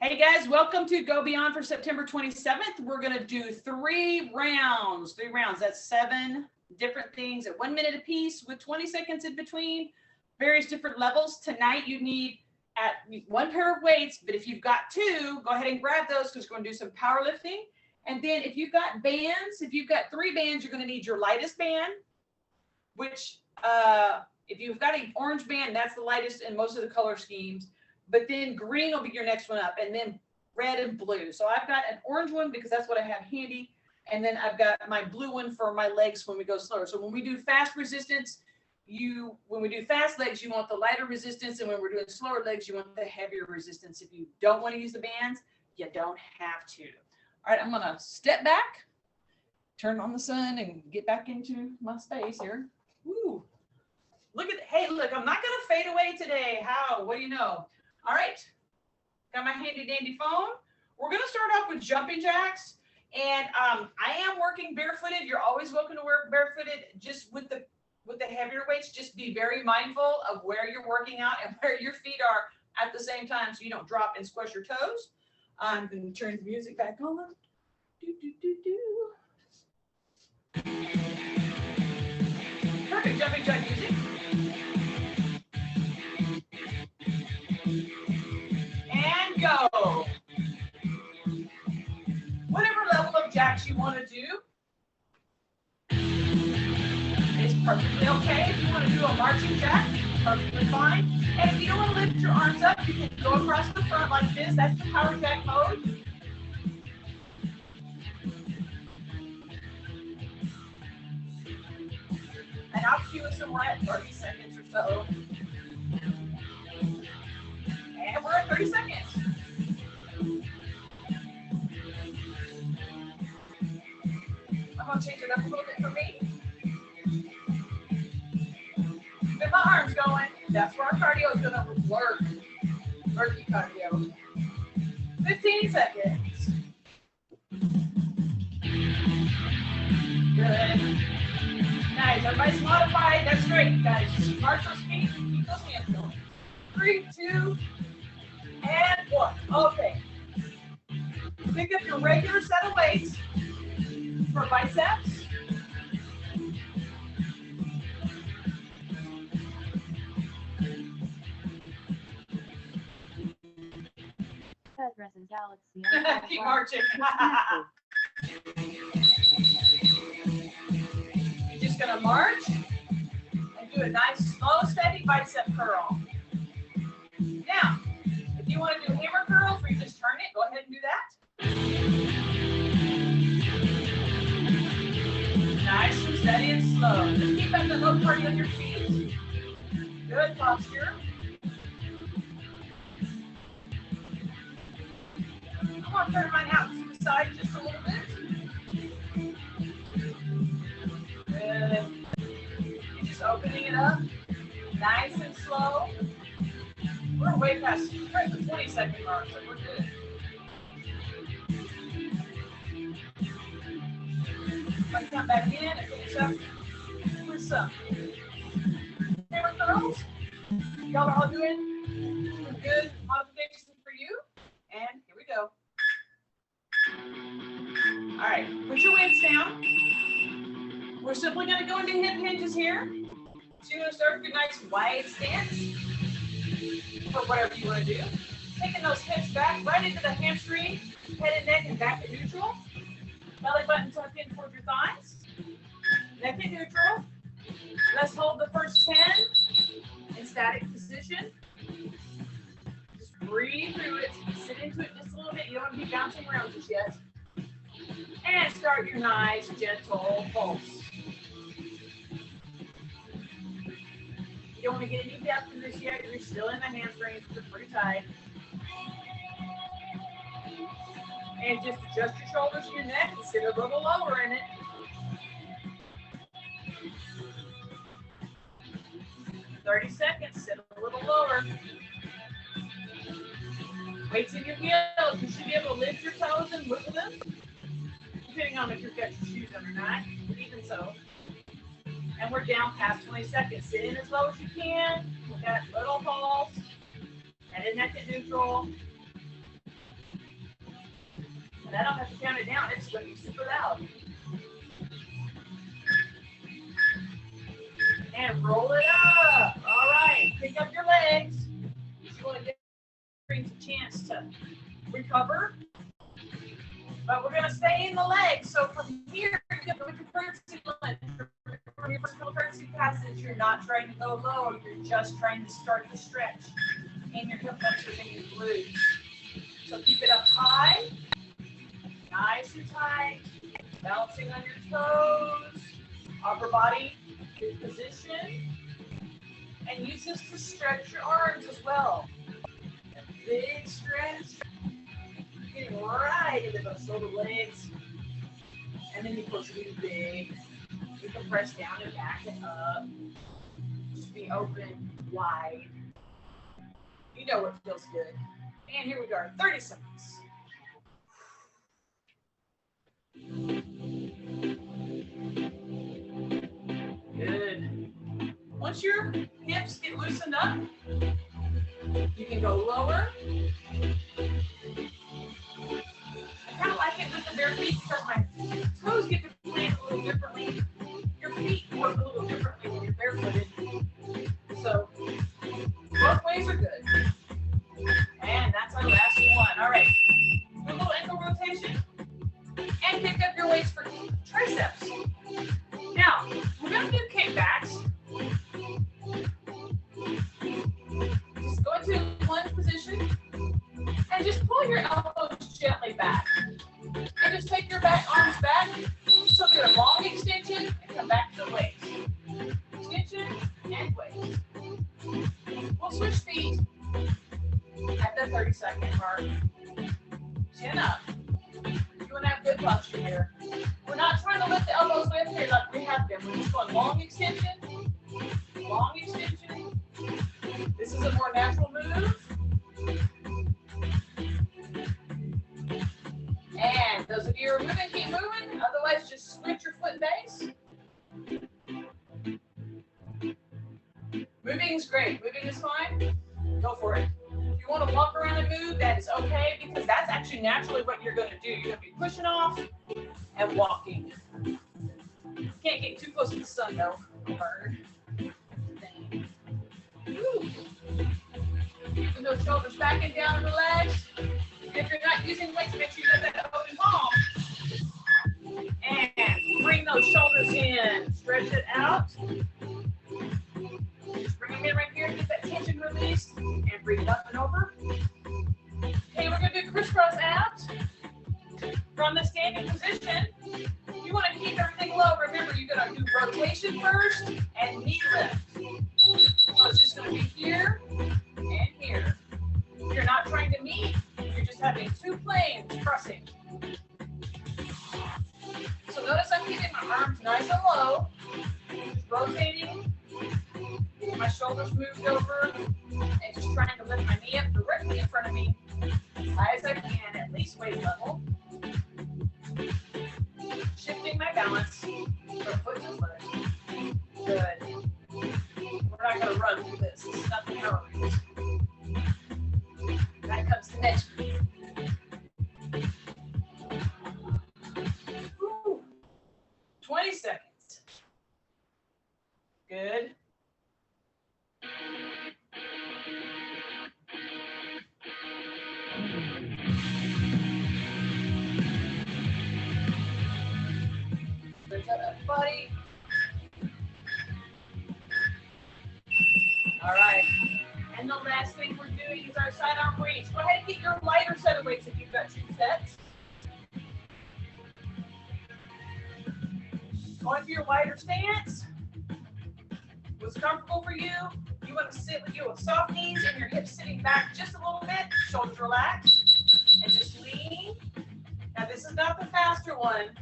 Hey guys, welcome to Go Beyond for September 27th. We're going to do 3 rounds. 3 rounds. That's 7 different things at 1 minute apiece with 20 seconds in between, various different levels. Tonight you need 1 pair of weights, but if you've got 2, go ahead and grab those because we're going to do some powerlifting. And then if you've got bands, if you've got 3 bands, you're going to need your lightest band, which if you've got an orange band, that's the lightest in most of the color schemes. But then green will be your next one up, and then red and blue. So I've got an orange one because that's what I have handy. And then I've got my blue one for my legs when we go slower. So when we do fast resistance, when we do fast legs, you want the lighter resistance. And when we're doing slower legs, you want the heavier resistance. If you don't want to use the bands, you don't have to. All right, I'm going to step back, turn on the sun, and get back into my space here. Woo. Look at, hey, look, I'm not going to fade away today. How? What do you know? All right, got my handy dandy phone. We're going to start off with jumping jacks. And I am working barefooted. You're always welcome to work barefooted. Just with the heavier weights, just be very mindful of where you're working out and where your feet are at the same time so you don't drop and squish your toes. I'm going to turn the music back on. Do, do, do, do. Perfect jumping jack music. And go. Whatever level of jacks you want to do is perfectly okay. If you want to do a marching jack, perfectly fine. And if you don't want to lift your arms up, you can go across the front like this. That's the power jack mode. And I'll cue us some right 30 seconds or so. And we're at 30 seconds. I'm going to change it up a little bit for me. Get my arms going. That's where our cardio is going to work. Murky cardio. 15 seconds. Good. Nice. Everybody's modified. That's great, guys. March those feet. Keep those hands going. 3, 2, and 1. Okay. Pick up your regular set of weights for biceps. Keep marching. You're just going to march and do a nice, slow, steady bicep curl. Now, if you want to do hammer curls where you just turn it, go ahead and do that. Nice and steady and slow. Just keep up the low part of your feet. Good posture. I'm going to turn mine out to the side just a little bit. Good. You're just opening it up. Nice and slow. We're way past the 20-second mark, so we're good. Let's come back in and finish up with some hammer curls. Y'all are all doing some good modifications for you. And here we go. All right, put your weights down. We're simply going to go into hip hinges here. So you're going to start with a nice wide stance for whatever you want to do. Taking those hips back right into the hamstring, head and neck, and back to neutral. Belly button tucked in towards your thighs. Neck at neutral. Let's hold the first 10 in static position. Just breathe through it. Sit into it just a little bit. You don't want to be bouncing around just yet. And start your nice, gentle pulse. You don't want to get any depth in this yet. You're still in the hamstrings. They're pretty tight. And just adjust your shoulders to your neck and sit a little lower in it. "30 seconds, sit a little lower. Weights in your heels. You should be able to lift your toes and wiggle them, depending on if you've got your shoes on or not, but even so. And we're down past 20 seconds. Sit in as low as you can with that little pulse. Head and neck at neutral. And I don't have to count it down. It's going to be super loud. And roll it up. All right. Pick up your legs. You want to give a chance to recover. But we're going to stay in the legs. So from here, you're going to courtesy lunge. From your first courtesy passage, you're not trying to go low. You're just trying to start the stretch in your hip flexors and your glutes. So keep it up high, nice and tight, bouncing on your toes, upper body, good position. And use this to stretch your arms as well. A big stretch. Getting right into those shoulder blades. And then you push really big. You can press down and back and up. Just be open, wide. You know what feels good. And here we go, 30 seconds. Good. Once your hips get loosened up, you can go lower. I kind of like it with the bare feet because my toes get to plant a little differently. Your feet work a little differently when you're barefooted. So both ways are good. And that's our last one. All right. Do a little ankle rotation. And pick up your weights for triceps. Now, we're going to do kickbacks. Just go into lunge position. And just pull your elbows gently back. And just take your back arms back. So do a long extension and come back to the weights. Extension and weights. We'll switch feet at the 30-second mark. Chin up. You want to have good posture here. We're not trying to lift the elbows lift here like we have been. We're just going long extension. Long extension. This is a more natural move. And those of you who are moving, keep moving. Otherwise, just switch your foot base. Moving is great. Moving is fine. Go for it. If you want to walk around and move, that is okay because that's actually naturally what you're going to do. You're going to be pushing off and walking. Can't get too close to the sun, though. Hard. Keeping those shoulders back and down in the legs. If you're not using weights, make sure you have that open palm. And bring those shoulders in. Stretch it out. Just bring them in right here. Get that tension released. And bring it up and over. Okay, we're going to do crisscross abs. From the standing position, you want to keep everything low. Remember, you're going to do rotation first and knee lift. So it's just going to be here and here. You're not trying to meet. You're just having two planes pressing. So notice I'm keeping my arms nice and low. Just rotating. Getting my shoulders moved over. And just trying to lift my knee up directly in front of me. As high as I can, at least weight level. Shifting my balance from foot to foot. Good. We're not going to run through this. This is nothing heroic. That comes to next week. Woo. 20 seconds. Good. Lift that up, buddy. All right. And the last thing we're doing is our sidearm weights. Go ahead and get your lighter set of weights if you've got 2 sets. Going for your wider stance. What's comfortable for you? You want to sit with your soft knees and your hips sitting back just a little bit. Shoulders relaxed. And just lean. Now this is not the faster one,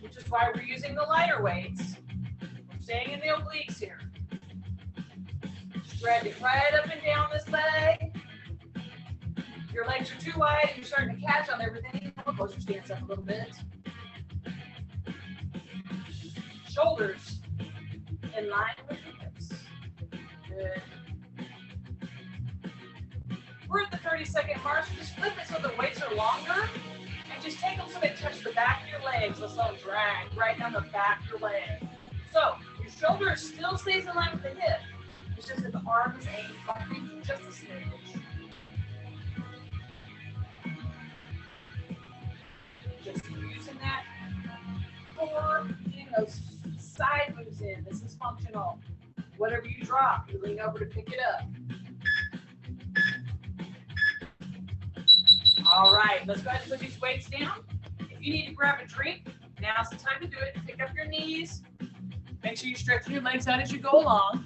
which is why we're using the lighter weights. We're staying in the obliques here. Drag it right up and down this leg. Your legs are too wide. You're starting to catch on everything. Close your stance up a little bit. Shoulders in line with the hips. Good. We're at the 30-second mark. So just flip it so the weights are longer. And And just take them so they touch the back of your legs. Let's let them drag right down the back of your leg. So your shoulder still stays in line with the hip. It's just that the arm is angled just a smidge. Just using that core, getting those side moves in. This is functional. Whatever you drop, you lean over to pick it up. All right, let's go ahead and put these weights down. If you need to grab a drink, now's the time to do it. Pick up your knees. Make sure you stretch your legs out as you go along.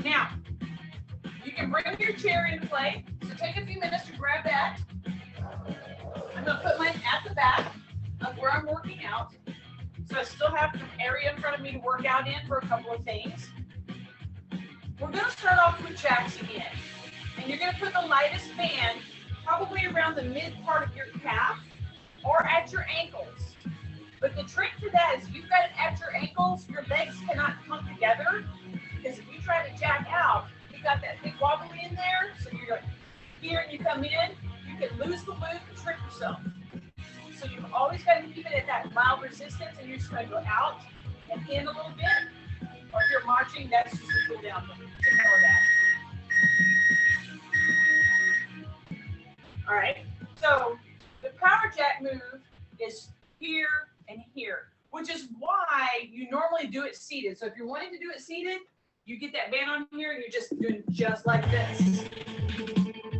Now, you can bring your chair into play. So take a few minutes to grab that. I'm going to put mine at the back of where I'm working out. So I still have an area in front of me to work out in for a couple of things. We're going to start off with jacks again. And you're going to put the lightest band probably around the mid part of your calf or at your ankles. But the trick to that is if you've got it at your ankles, your legs cannot come together. Because if you try to jack out, you've got that big wobbly in there. So you're here and you come in, you can lose the loop and trip yourself. So you've always got to keep it at that mild resistance, and you're just going to go out and in a little bit. Or if you're marching, that's just a cool down move. Ignore that. All right. So the power jack move is here and here, which is why you normally do it seated. So if you're wanting to do it seated, you get that band on here and you're just doing just like this.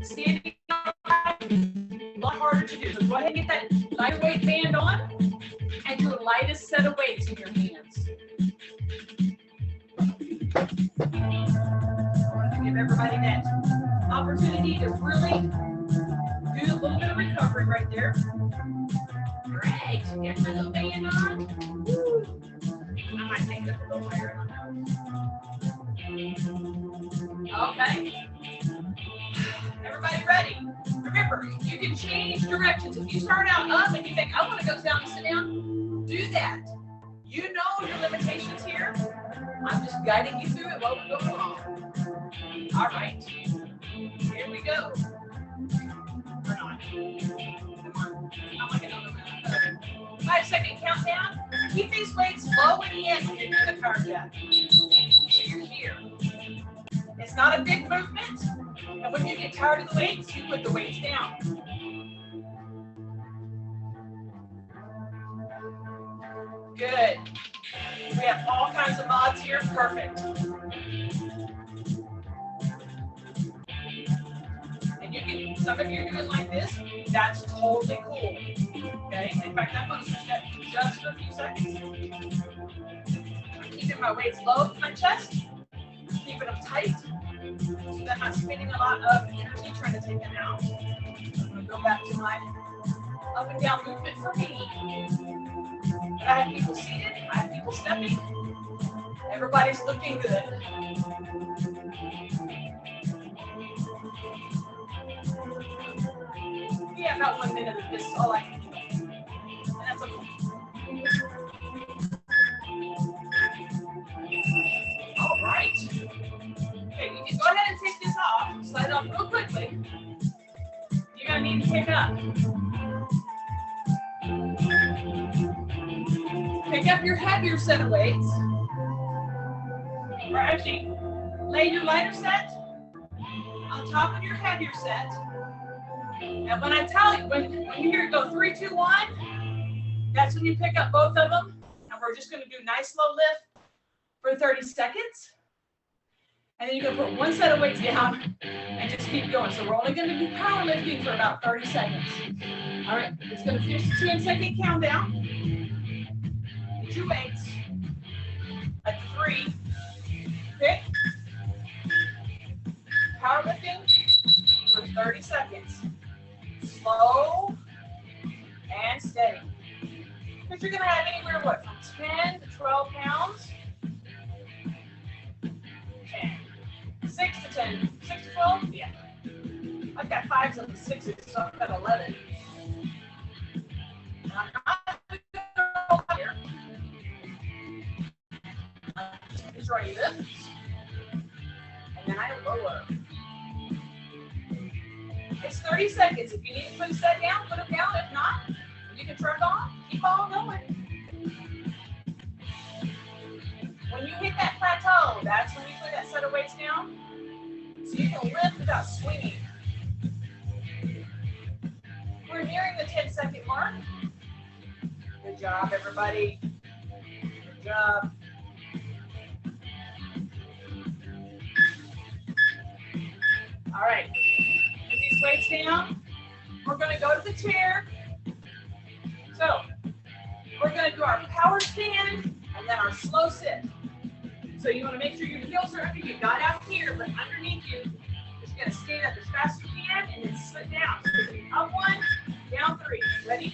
Standing a lot harder to do. So go ahead and get that lighter weight band on and your lightest set of weights in your hands. I want to give everybody that opportunity to really do a little bit of recovery right there. Great. Get your little band on. Woo. I might take this a little higher. Okay. Everybody ready? Remember, you can change directions. If you start out up and you think, I want to go down and sit down, do that. You know your limitations here. I'm just guiding you through it while we go along. All right. Here we go. Or not. Come on. I'm like another 5-second countdown. Keep these weights low and in when you're doing the power jack. So you're here. It's not a big movement. And when you get tired of the weights, you put the weights down. Good. We have all kinds of mods here. Perfect. And you can, some of you are doing like this. That's totally cool. Okay. In fact, I'm going to switch that just for a few seconds. I'm keeping my weights low to my chest, keeping them tight, so that I'm not spending a lot of energy trying to take them out. I'm going to go back to my up and down movement for me. But I have people seated, I have people stepping. Everybody's looking good. Yeah, about 1 minute of this is all I can do. And that's okay. All right. Okay, you can go ahead and take this off. Slide it off real quickly. You're going to need to pick up. Pick up your heavier set of weights. Or actually, lay your lighter set on top of your heavier set. And when I tell you, when you hear it go 3, 2, 1, that's when you pick up both of them. And we're just going to do nice slow lift for 30 seconds. And then you're going to put one set of weights down and just keep going. So we're only going to do powerlifting for about 30 seconds. All right, it's going to finish the 10-second countdown. Get your weights. At 3, pick. Powerlifting for 30 seconds. Slow and steady. Because you're going to have anywhere, what, from 10 to 12 pounds? 10. 6 to 10. 6 to 12? Yeah. I've got 5s and 6s, so I've got 11. I'm not here. Just right lift. And then I lower. It's 30 seconds. If you need to put a set down, put it down. If not, you can turn it on. Keep on going. When you hit that plateau, that's when you put that set of weights down. So you can lift without swinging. We're nearing the 10-second mark. Good job, everybody. Good job. All right. Put these weights down. We're going to go to the chair. So we're going to do our power stand and then our slow sit. So you want to make sure your heels are under you, not out here, but underneath you. Just going to stand up as fast as you can and then sit down. So up 1, down 3. Ready?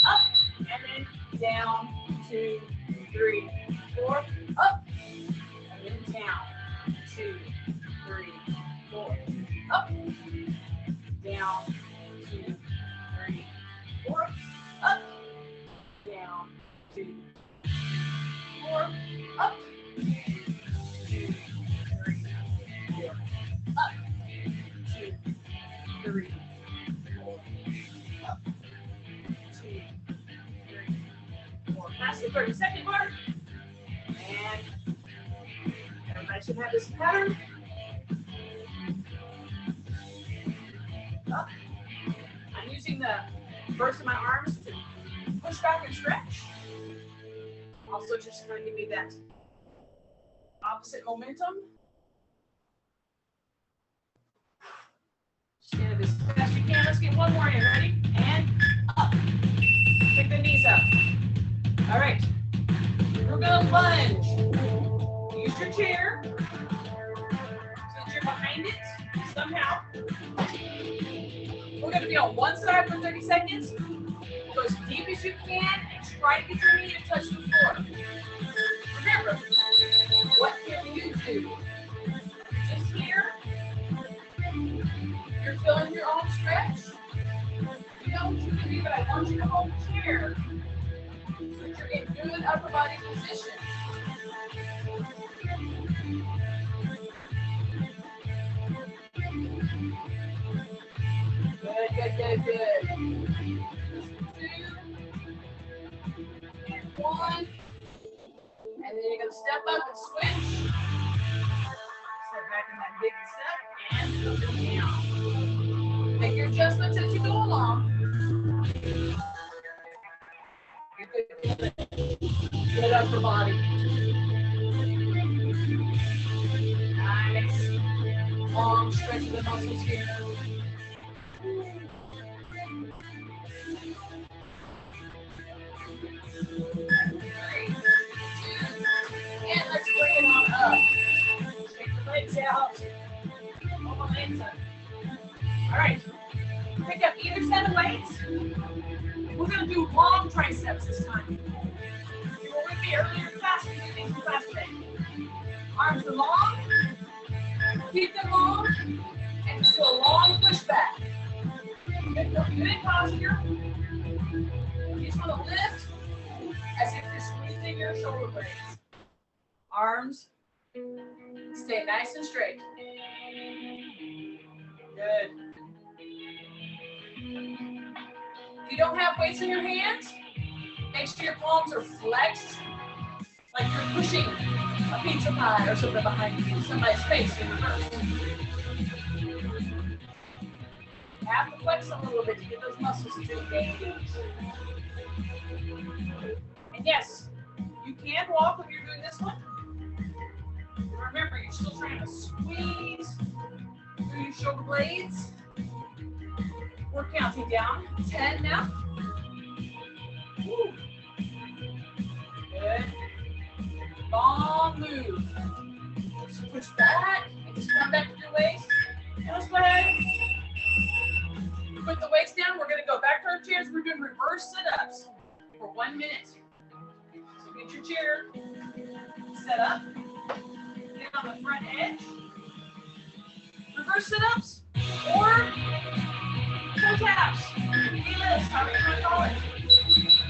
Up and then down 2, 3, 4. Up and then down 2, 3, 4. Up, down 2, 3, 4. Up, down 2, 4. Up. 2, 3, 4. Up. 2, 3, 4. Up. 2, 3, 4. Past the 30-second mark. And everybody should have this pattern. Up. I'm using the burst of my arms to push back and stretch. Also, just going to give me that opposite momentum. Stand up as fast as you can. Let's get one more in. Ready? And up. Pick the knees up. All right. We're going to lunge. Use your chair so that you're behind it somehow. We're going to be on one side for 30 seconds. Go as deep as you can and try to get your knee to touch the floor. Remember, what can you do? Just here, you're feeling your own stretch. You know what you can do, but I want you to hold the chair so that you're in good upper body position. Good, good, good, good. 2 and 1. And then you're going to step up and switch. Step back in that big step and up and down. Make your adjustments as you go along. Good upper body. Nice. Long stretch of the muscles here. And let's bring it on up. Take the legs out. Pull the legs up. All right. Pick up either set of weights. We're going to do long triceps this time. You were with me earlier class. We do things fast today. Arms are long. Keep them long. And just do a long push back. Good posture. You just want to lift as if you're squeezing your shoulder blades. Arms stay nice and straight. Good. If you don't have weights in your hands, make sure your palms are flexed, like you're pushing a pizza pie or something behind you, somebody's face in reverse. You have to flex a little bit to get those muscles to engage. And yes, you can walk if you're doing this one. Remember, you're still trying to squeeze through your shoulder blades. We're counting down. 10 now. Woo. Good. Long move. Just push back and just come back with your waist. And let's go ahead. Put the weights down. We're going to go back to our chairs. We're doing reverse sit-ups for 1 minute. So get your chair set up. Get on the front edge. Reverse sit-ups or toe taps. Hey-lifts, however you want to call it.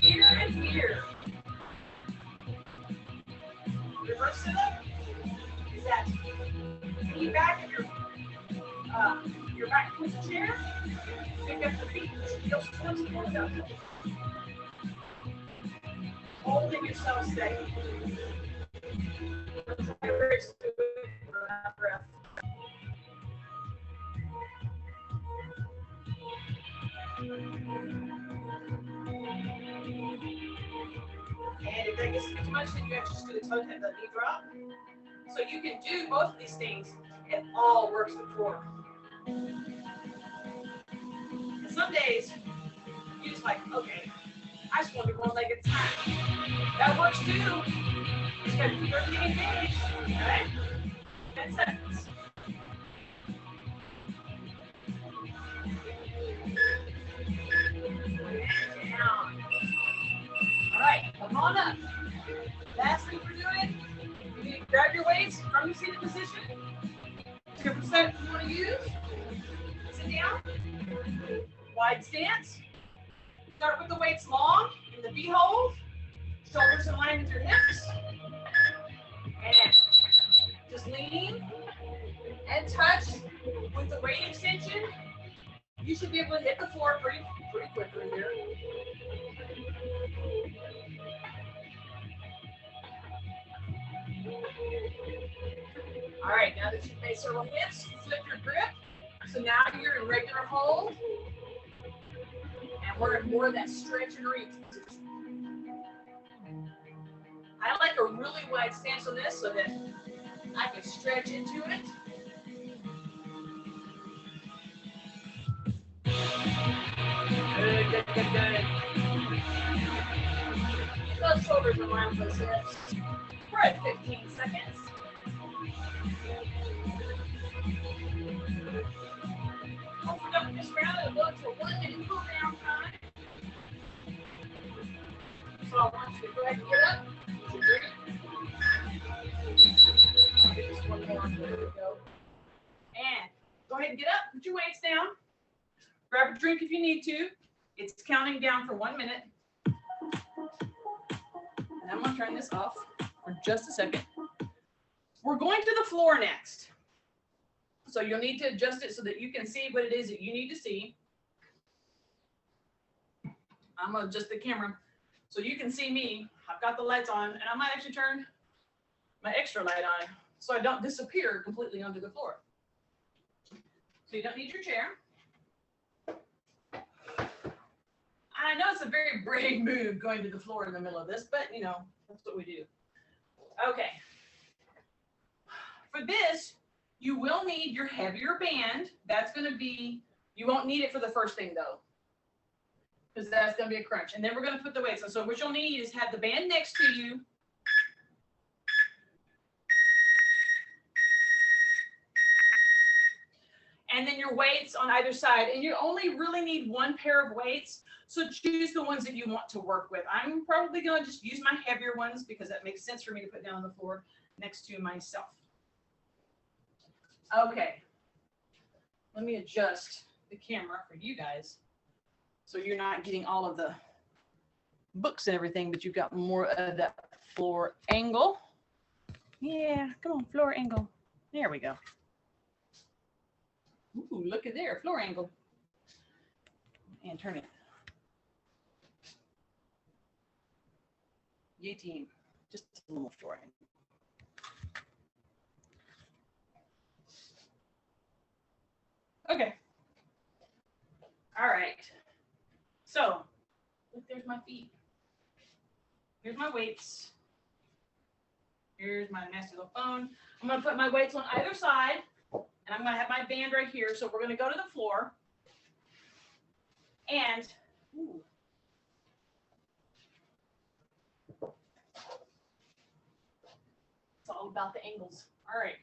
Here and here. Reverse sit-up is that knee back of your your back towards the chair. Pick up the feet. Heel towards the window. Holding yourself steady. Breath. And if that gets too much, then you have to just do the toe tap, the knee drop. So you can do both of these things. It all works the core. And some days, you're just like, okay, I just want to do one leg at a time. That works too. Just got to keep everything engaged. All right? 10 seconds. Down. All right, come on up. Last thing we're doing, you need to grab your weights from your seated position. Pick a percent you want to use. Sit down. Wide stance. Start with the weights long in the V hold. Shoulders in line with your hips. And just lean and touch with the weight extension. You should be able to hit the floor pretty quickly here. All right, now that you've made several hits, flip your grip. So now you're in regular hold. And we're in more of that stretch and reach position. I like a really wide stance on this so that I can stretch into it. Good. Keep those shoulders in line with those hips. We're at 15 seconds. Open up this round and go to a 1 minute cool down time. So I want you to go ahead and get up. I'll get this one more. There we go. And go ahead and get up. Put your weights down. Grab a drink if you need to. It's counting down for 1 minute. And I'm going to turn this off for just a second. We're going to the floor next. So you'll need to adjust it so that you can see what it is that you need to see. I'm going to adjust the camera so you can see me. I've got the lights on, and I might actually turn my extra light on so I don't disappear completely onto the floor. So you don't need your chair. I know it's a very brave move going to the floor in the middle of this, but you know, that's what we do. Okay. For this, you will need your heavier band. That's going to be, you won't need it for the first thing though, because that's going to be a crunch. And then we're going to put the weights on. So what you'll need is have the band next to you. And then your weights on either side. And you only really need one pair of weights. So choose the ones that you want to work with. I'm probably going to just use my heavier ones because that makes sense for me to put down on the floor next to myself. Okay. Let me adjust the camera for you guys so you're not getting all of the books and everything, but you've got more of that floor angle. Yeah, come on, floor angle. There we go. Ooh, look at there, floor angle. And turn it. Yay team, just a little floor angle. Okay. All right. So, look, there's my feet. Here's my weights. Here's my nasty little phone. I'm going to put my weights on either side, and I'm going to have my band right here. So we're going to go to the floor. And, ooh. It's all about the angles. All right.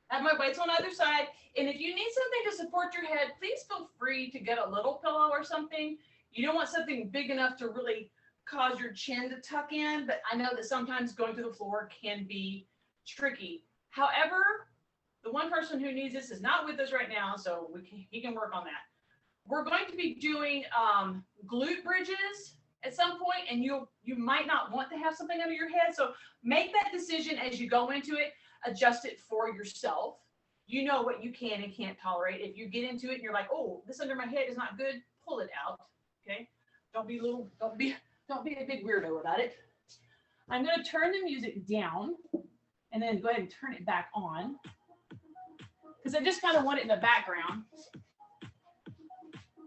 I have my weights on either side. And if you need something to support your head, please feel free to get a little pillow or something. You don't want something big enough to really cause your chin to tuck in, but I know that sometimes going to the floor can be tricky. However, the one person who needs this is not with us right now, so he can work on that. We're going to be doing glute bridges at some point, and you might not want to have something under your head, so make that decision as you go into it. Adjust it for yourself. You know what you can and can't tolerate. If you get into it and you're like, oh, this under my head is not good, pull it out. Okay? Don't be a big weirdo about it. I'm going to turn the music down and then go ahead and turn it back on, because I just kind of want it in the background.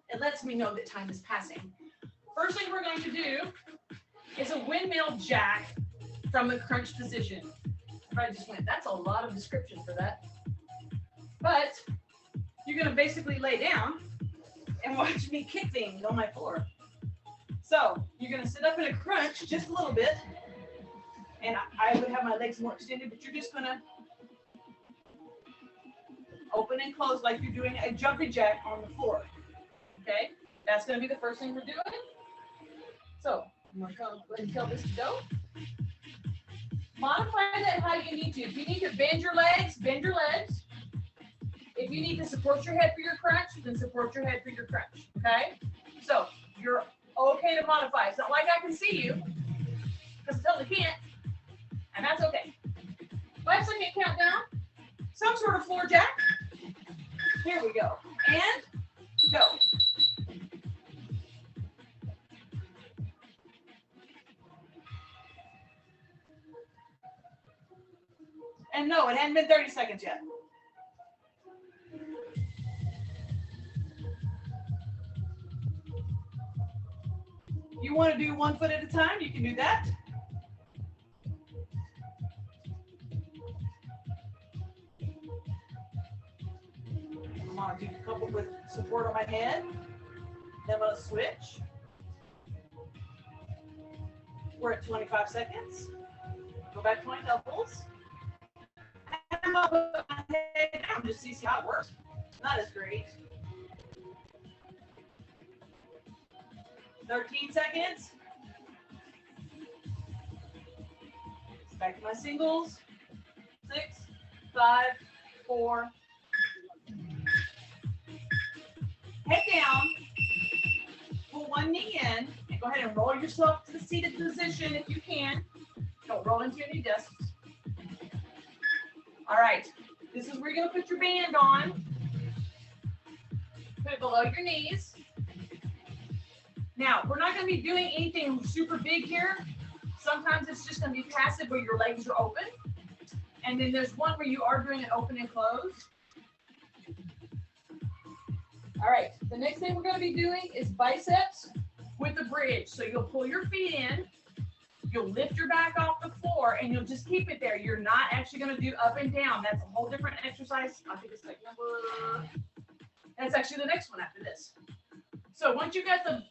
It lets me know that time is passing. First thing we're going to do is a windmill jack from the crunch position. I just went, that's a lot of description for that. But you're going to basically lay down and watch me kick things on my floor. So you're going to sit up in a crunch just a little bit. And I would have my legs more extended, but you're just going to open and close like you're doing a jumping jack on the floor. Okay? That's going to be the first thing we're doing. So I'm going to go ahead and tell this to go. Modify that how you need to. If you need to bend your legs, bend your legs. If you need to support your head for your crunch, then support your head for your crunch. Okay? So you're okay to modify. It's not like I can see you, because I totally can't. And that's okay. 5-second countdown. Some sort of floor jack. Here we go. And go. And no, it hadn't been 30 seconds yet. You want to do 1 foot at a time, you can do that. I'm going to do a couple with support on my head. Then I'm going to switch. We're at 25 seconds. Go back to my doubles. And I'm going to put my head down just to see how it works. Not as great. 13 seconds. Back to my singles. 6, 5, 4. Head down. Pull one knee in. And go ahead and roll yourself to the seated position if you can. Don't roll into your knee discs. All right. This is where you're going to put your band on. Put it below your knees. Now, we're not going to be doing anything super big here. Sometimes it's just going to be passive where your legs are open. And then there's one where you are doing it open and close. All right, the next thing we're going to be doing is biceps with a bridge. So you'll pull your feet in, you'll lift your back off the floor, and you'll just keep it there. You're not actually going to do up and down. That's a whole different exercise. I think it's like that's actually the next one after this. So once you got the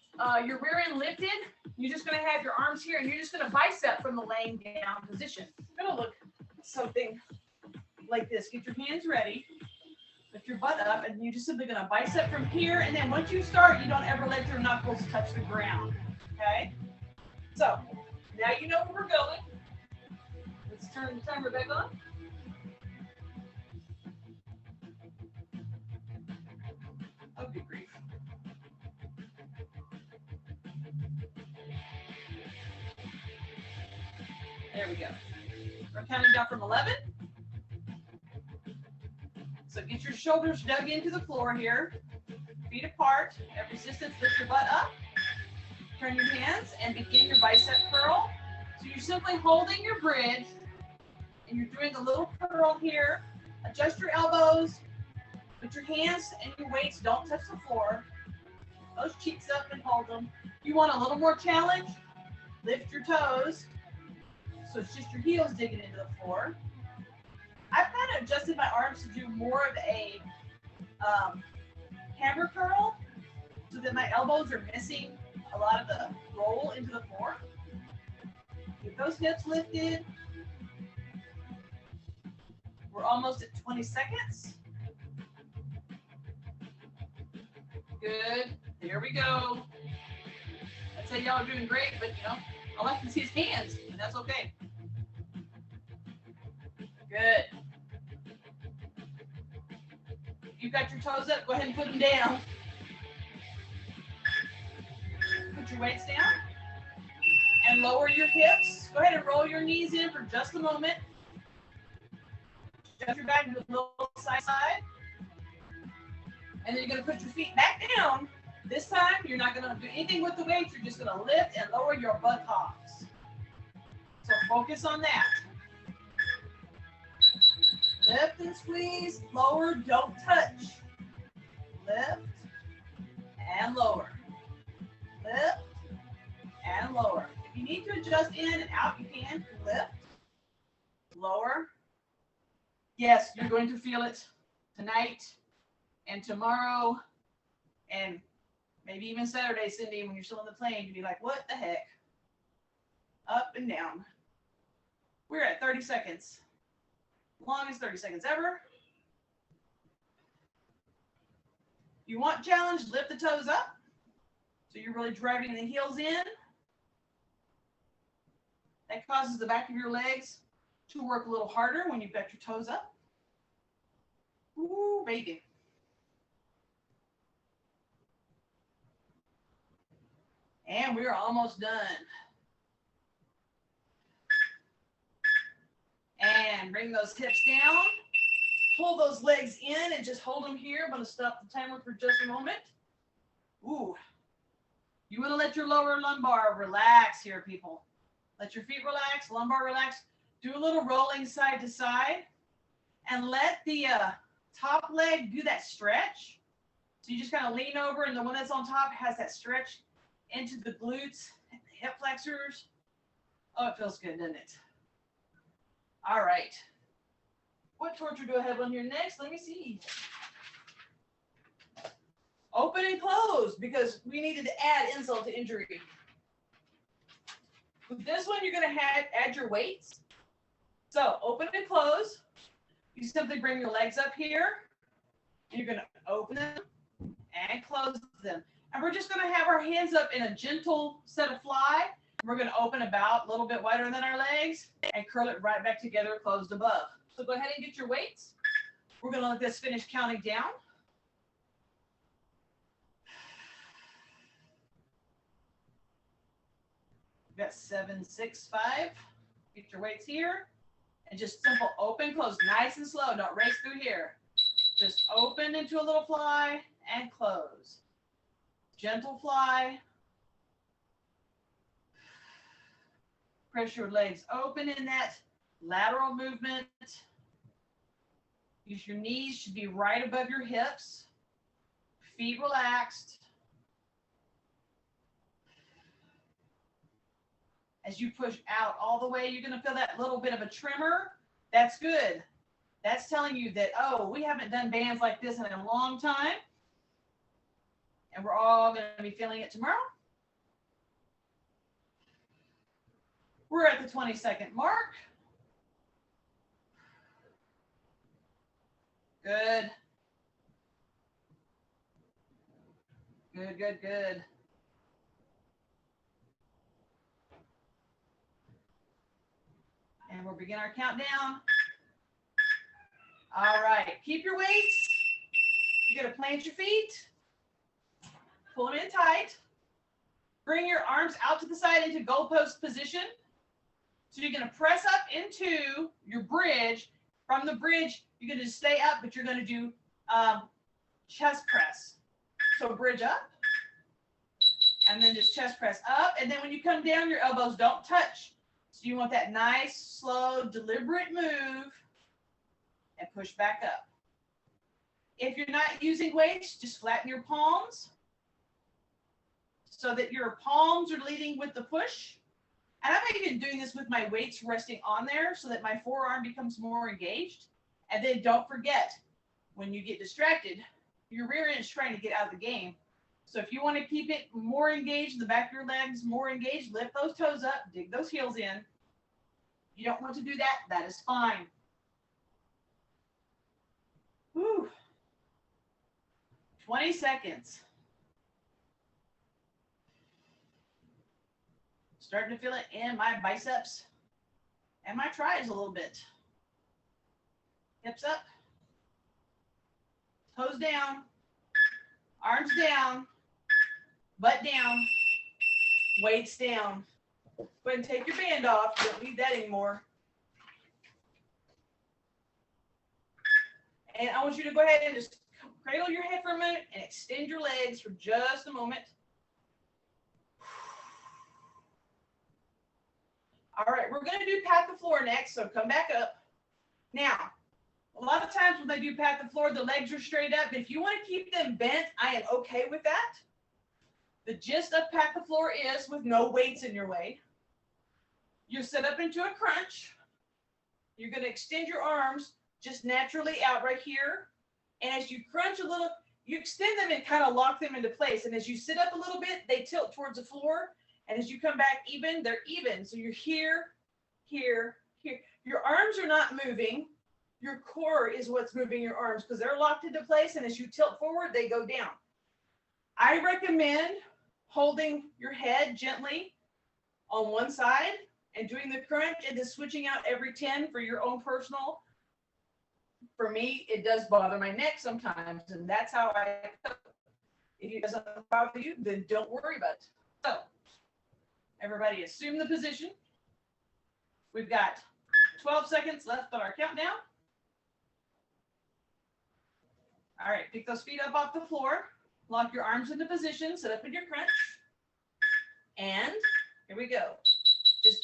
your rear end lifted, you're just going to have your arms here, and you're just going to bicep from the laying down position. It's going to look something like this. Get your hands ready. Lift your butt up, and you're just simply going to bicep from here. And then once you start, you don't ever let your knuckles touch the ground. Okay? So now you know where we're going. Let's turn the timer back on. Oh, good grief. There we go. We're counting down from 11. So get your shoulders dug into the floor here. Feet apart. At resistance, lift your butt up. Turn your hands and begin your bicep curl. So you're simply holding your bridge and you're doing a little curl here. Adjust your elbows. Put your hands and your weights don't touch the floor. Those cheeks up and hold them. You want a little more challenge? Lift your toes. So it's just your heels digging into the floor. I've kind of adjusted my arms to do more of a hammer curl so that my elbows are missing a lot of the roll into the floor. Get those hips lifted. We're almost at 20 seconds. Good. There we go. I'd say y'all are doing great, but you know, all I can see is hands, and that's okay. Good. You've got your toes up, go ahead and put them down. Put your weights down and lower your hips. Go ahead and roll your knees in for just a moment. Adjust your back to a little side, side. And then you're going to put your feet back down. This time, you're not going to do anything with the weights. You're just going to lift and lower your buttocks. So focus on that. Lift and squeeze, lower, don't touch. Lift and lower. Lift and lower. If you need to adjust in and out, you can. Lift, lower. Yes, you're going to feel it tonight and tomorrow and maybe even Saturday, Cindy, when you're still on the plane, you'll be like, what the heck? Up and down. We're at 30 seconds. Longest 30 seconds ever. You want challenge, lift the toes up. So you're really driving the heels in. That causes the back of your legs to work a little harder when you've got your toes up. Ooh, baby. And we're almost done. And bring those hips down. Pull those legs in and just hold them here. I'm going to stop the timer for just a moment. Ooh. You want to let your lower lumbar relax here, people. Let your feet relax, lumbar relax. Do a little rolling side to side. And let the top leg do that stretch. So you just kind of lean over, and the one that's on top has that stretch into the glutes and the hip flexors. Oh, it feels good, doesn't it? All right. What torture do I have on here next? Let me see. Open and close, because we needed to add insult to injury. With this one, you're going to add your weights. So open and close. You simply bring your legs up here. And you're going to open them and close them. And we're just going to have our hands up in a gentle set of fly. We're going to open about a little bit wider than our legs and curl it right back together, closed above. So go ahead and get your weights. We're going to let this finish counting down. We've got 7, 6, 5. Get your weights here. And just simple open, close, nice and slow. Don't race through here. Just open into a little fly and close. Gentle fly. Press your legs open in that lateral movement. Use your knees, should be right above your hips. Feet relaxed. As you push out all the way, you're going to feel that little bit of a tremor. That's good. That's telling you that, oh, we haven't done bands like this in a long time. And we're all going to be feeling it tomorrow. We're at the 20-second mark. Good. Good, good, good. And we'll begin our countdown. All right, keep your weights. You're gonna plant your feet. Pull them in tight. Bring your arms out to the side into goalpost position. So you're gonna press up into your bridge. From the bridge, you're gonna stay up, but you're gonna do chest press. So bridge up, and then just chest press up. And then when you come down, your elbows don't touch. So you want that nice, slow, deliberate move and push back up. If you're not using weights, just flatten your palms so that your palms are leading with the push. And I'm even doing this with my weights resting on there so that my forearm becomes more engaged. And then don't forget, when you get distracted, your rear end is trying to get out of the game. So if you want to keep it more engaged, the back of your legs more engaged, lift those toes up, dig those heels in. If you don't want to do that, that is fine. Whew. 20 seconds. Starting to feel it in my biceps and my triceps a little bit. Hips up, toes down, arms down, butt down, weights down. Go ahead and take your band off. You don't need that anymore. And I want you to go ahead and just cradle your head for a minute and extend your legs for just a moment. All right, we're going to do pat the floor next, so come back up. Now, a lot of times when they do pat the floor, the legs are straight up. If you want to keep them bent, I am okay with that. The gist of pat the floor is with no weights in your way. You set up into a crunch. You're going to extend your arms just naturally out right here. And as you crunch a little, you extend them and kind of lock them into place. And as you sit up a little bit, they tilt towards the floor. And as you come back even, they're even. So you're here, here, here. Your arms are not moving. Your core is what's moving your arms because they're locked into place. And as you tilt forward, they go down. I recommend holding your head gently on one side and doing the crunch and then switching out every 10 for your own personal. For me, it does bother my neck sometimes, and that's how I cope. If it doesn't bother you, then don't worry about it. So, everybody assume the position. We've got 12 seconds left on our countdown. All right, pick those feet up off the floor. Lock your arms into position, sit up in your crunch. And here we go. Just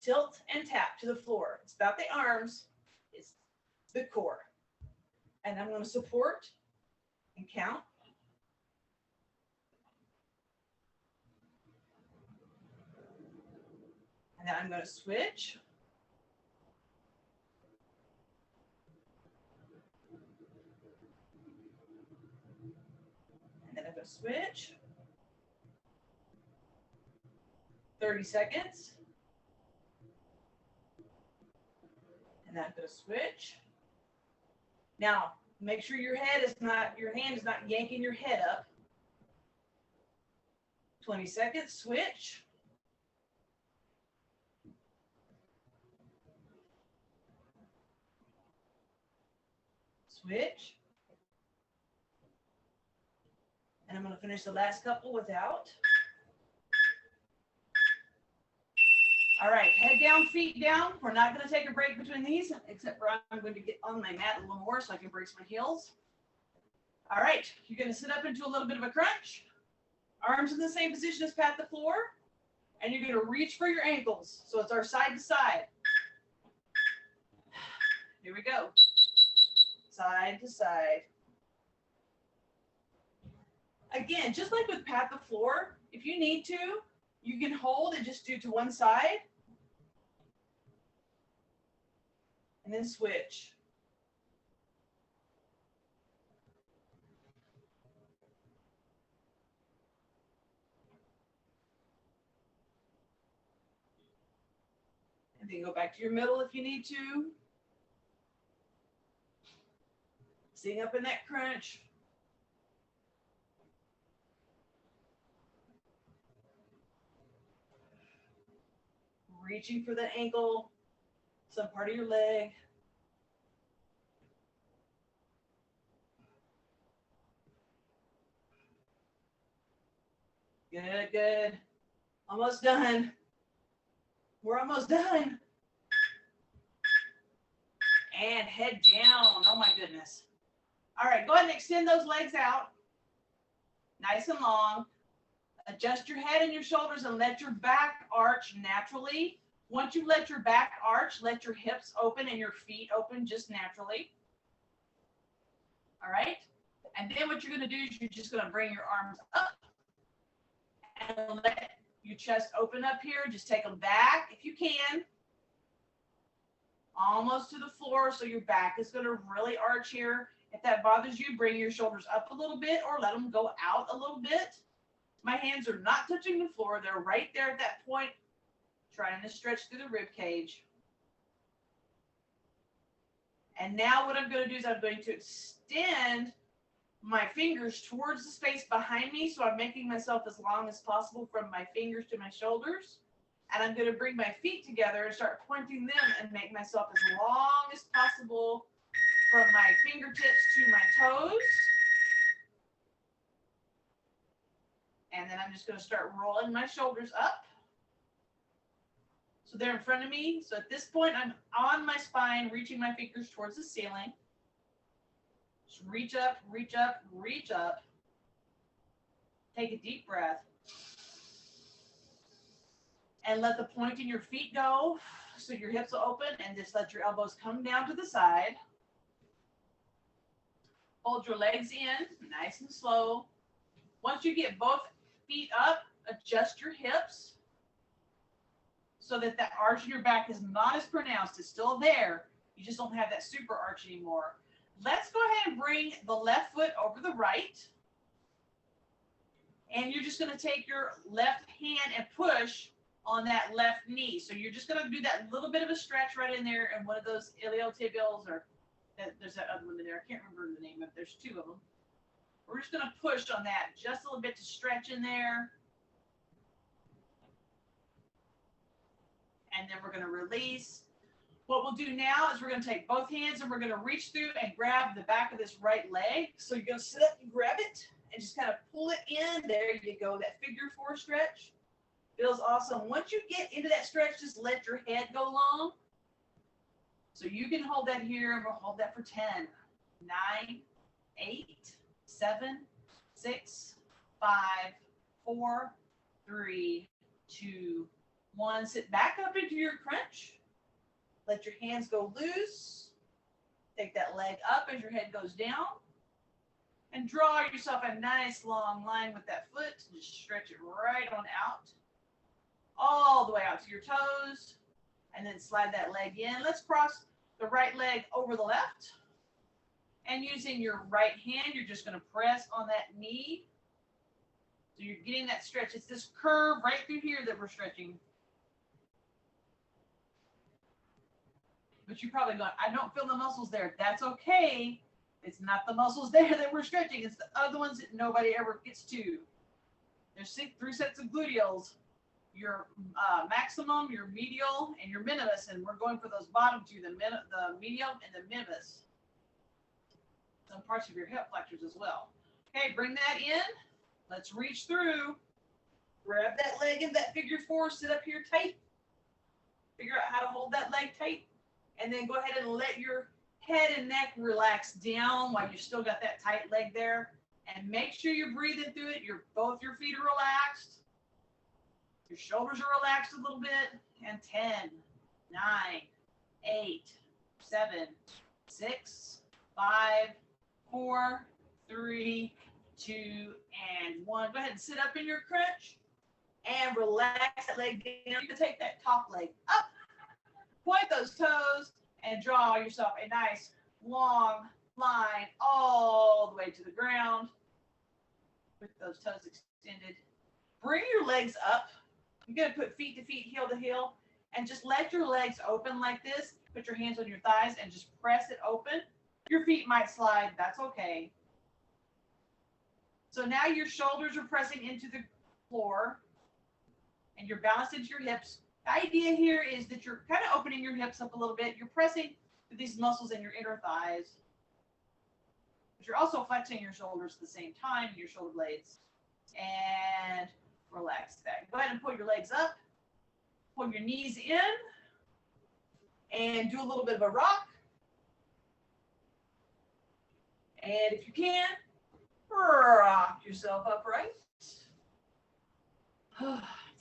tilt and tap to the floor. It's about the arms, it's the core. And I'm going to support and count. And then I'm going to switch. And then I'm going to switch. 30 seconds. And then I'm going to switch. Now, make sure your hand is not yanking your head up. 20 seconds, switch. Switch. And I'm going to finish the last couple without. All right, head down, feet down. We're not going to take a break between these, except for I'm going to get on my mat a little more so I can brace my heels. All right, you're going to sit up into a little bit of a crunch. Arms in the same position as pat the floor. And you're going to reach for your ankles. So it's our side to side. Here we go. Side to side. Again, just like with pat the floor, if you need to, you can hold and just do to one side. And then switch. And then go back to your middle if you need to. Sitting up in that crunch. Reaching for the ankle, some part of your leg. Good, good. Almost done. We're almost done. And head down. Oh my goodness. All right, go ahead and extend those legs out. Nice and long. Adjust your head and your shoulders and let your back arch naturally. Once you let your back arch, let your hips open and your feet open just naturally. All right. And then what you're going to do is you're just going to bring your arms up and let your chest open up here. Just take them back if you can. Almost to the floor. So your back is going to really arch here. If that bothers you, bring your shoulders up a little bit or let them go out a little bit. My hands are not touching the floor. They're right there at that point, trying to stretch through the rib cage. And now what I'm going to do is I'm going to extend my fingers towards the space behind me. So I'm making myself as long as possible from my fingers to my shoulders. And I'm going to bring my feet together and start pointing them and make myself as long as possible from my fingertips to my toes. And then I'm just going to start rolling my shoulders up. So they're in front of me. So at this point, I'm on my spine, reaching my fingers towards the ceiling. Just reach up, reach up, reach up. Take a deep breath. And let the point in your feet go so your hips will open, and just let your elbows come down to the side. Hold your legs in, nice and slow. Once you get both feet up, adjust your hips so that that arch in your back is not as pronounced. It's still there. You just don't have that super arch anymore. Let's go ahead and bring the left foot over the right. And you're just going to take your left hand and push on that left knee. So you're just going to do that little bit of a stretch right in there, and one of those iliotibials, or there's that other one in there. I can't remember the name of it. There's two of them. We're just going to push on that just a little bit to stretch in there. And then we're going to release. What we'll do now is we're going to take both hands and we're going to reach through and grab the back of this right leg. So you're going to sit up and grab it and just kind of pull it in. There you go. That figure four stretch feels awesome. Once you get into that stretch, just let your head go long. So you can hold that here, and we'll hold that for 10, 9, 8, 7, 6, 5, 4, 3, 2, 1. Sit back up into your crunch. Let your hands go loose. Take that leg up as your head goes down. And draw yourself a nice long line with that foot. Just stretch it right on out. All the way out to your toes. And then slide that leg in. Let's cross the right leg over the left. And using your right hand, you're just going to press on that knee. So you're getting that stretch. It's this curve right through here that we're stretching. But you're probably going, I don't feel the muscles there. That's okay. It's not the muscles there that we're stretching. It's the other ones that nobody ever gets to. There's 3 sets of gluteals. Your maximum, your medial, and your minimus. And we're going for those bottom two, the medium and the minimus. Some parts of your hip flexors as well. Okay, bring that in. Let's reach through. Grab that leg in that figure four. Sit up here tight. Figure out how to hold that leg tight. And then go ahead and let your head and neck relax down while you still got that tight leg there. And make sure you're breathing through it. Both your feet are relaxed. Your shoulders are relaxed a little bit. And 10, 9, 8, 7, 6, 5, 4, 3, 2, and 1. Go ahead and sit up in your crunch and relax that leg down. You can take that top leg up, point those toes, and draw yourself a nice long line all the way to the ground with those toes extended. Bring your legs up. You're going to put feet to feet, heel to heel, and just let your legs open like this. Put your hands on your thighs and just press it open. Your feet might slide. That's okay. So now your shoulders are pressing into the floor and you're balanced into your hips. The idea here is that you're kind of opening your hips up a little bit. You're pressing to these muscles in your inner thighs. But you're also flexing your shoulders at the same time, your shoulder blades. And relax back. Go ahead and pull your legs up. Pull your knees in. And do a little bit of a rock. And if you can, rock yourself upright.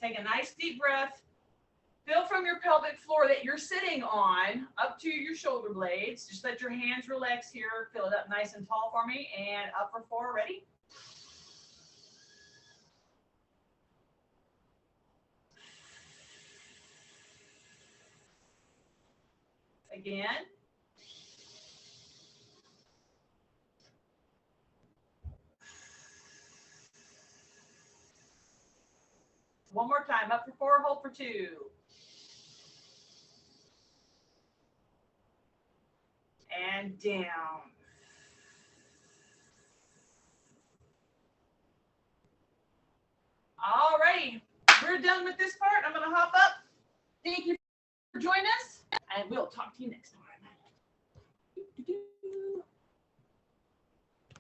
Take a nice deep breath. Feel from your pelvic floor that you're sitting on up to your shoulder blades. Just let your hands relax here. Fill it up nice and tall for me. And up for 4. Ready? Again. One more time. Up for 4, hold for 2. And down. All righty. We're done with this part. I'm going to hop up. Thank you for joining us, and we'll talk to you next time.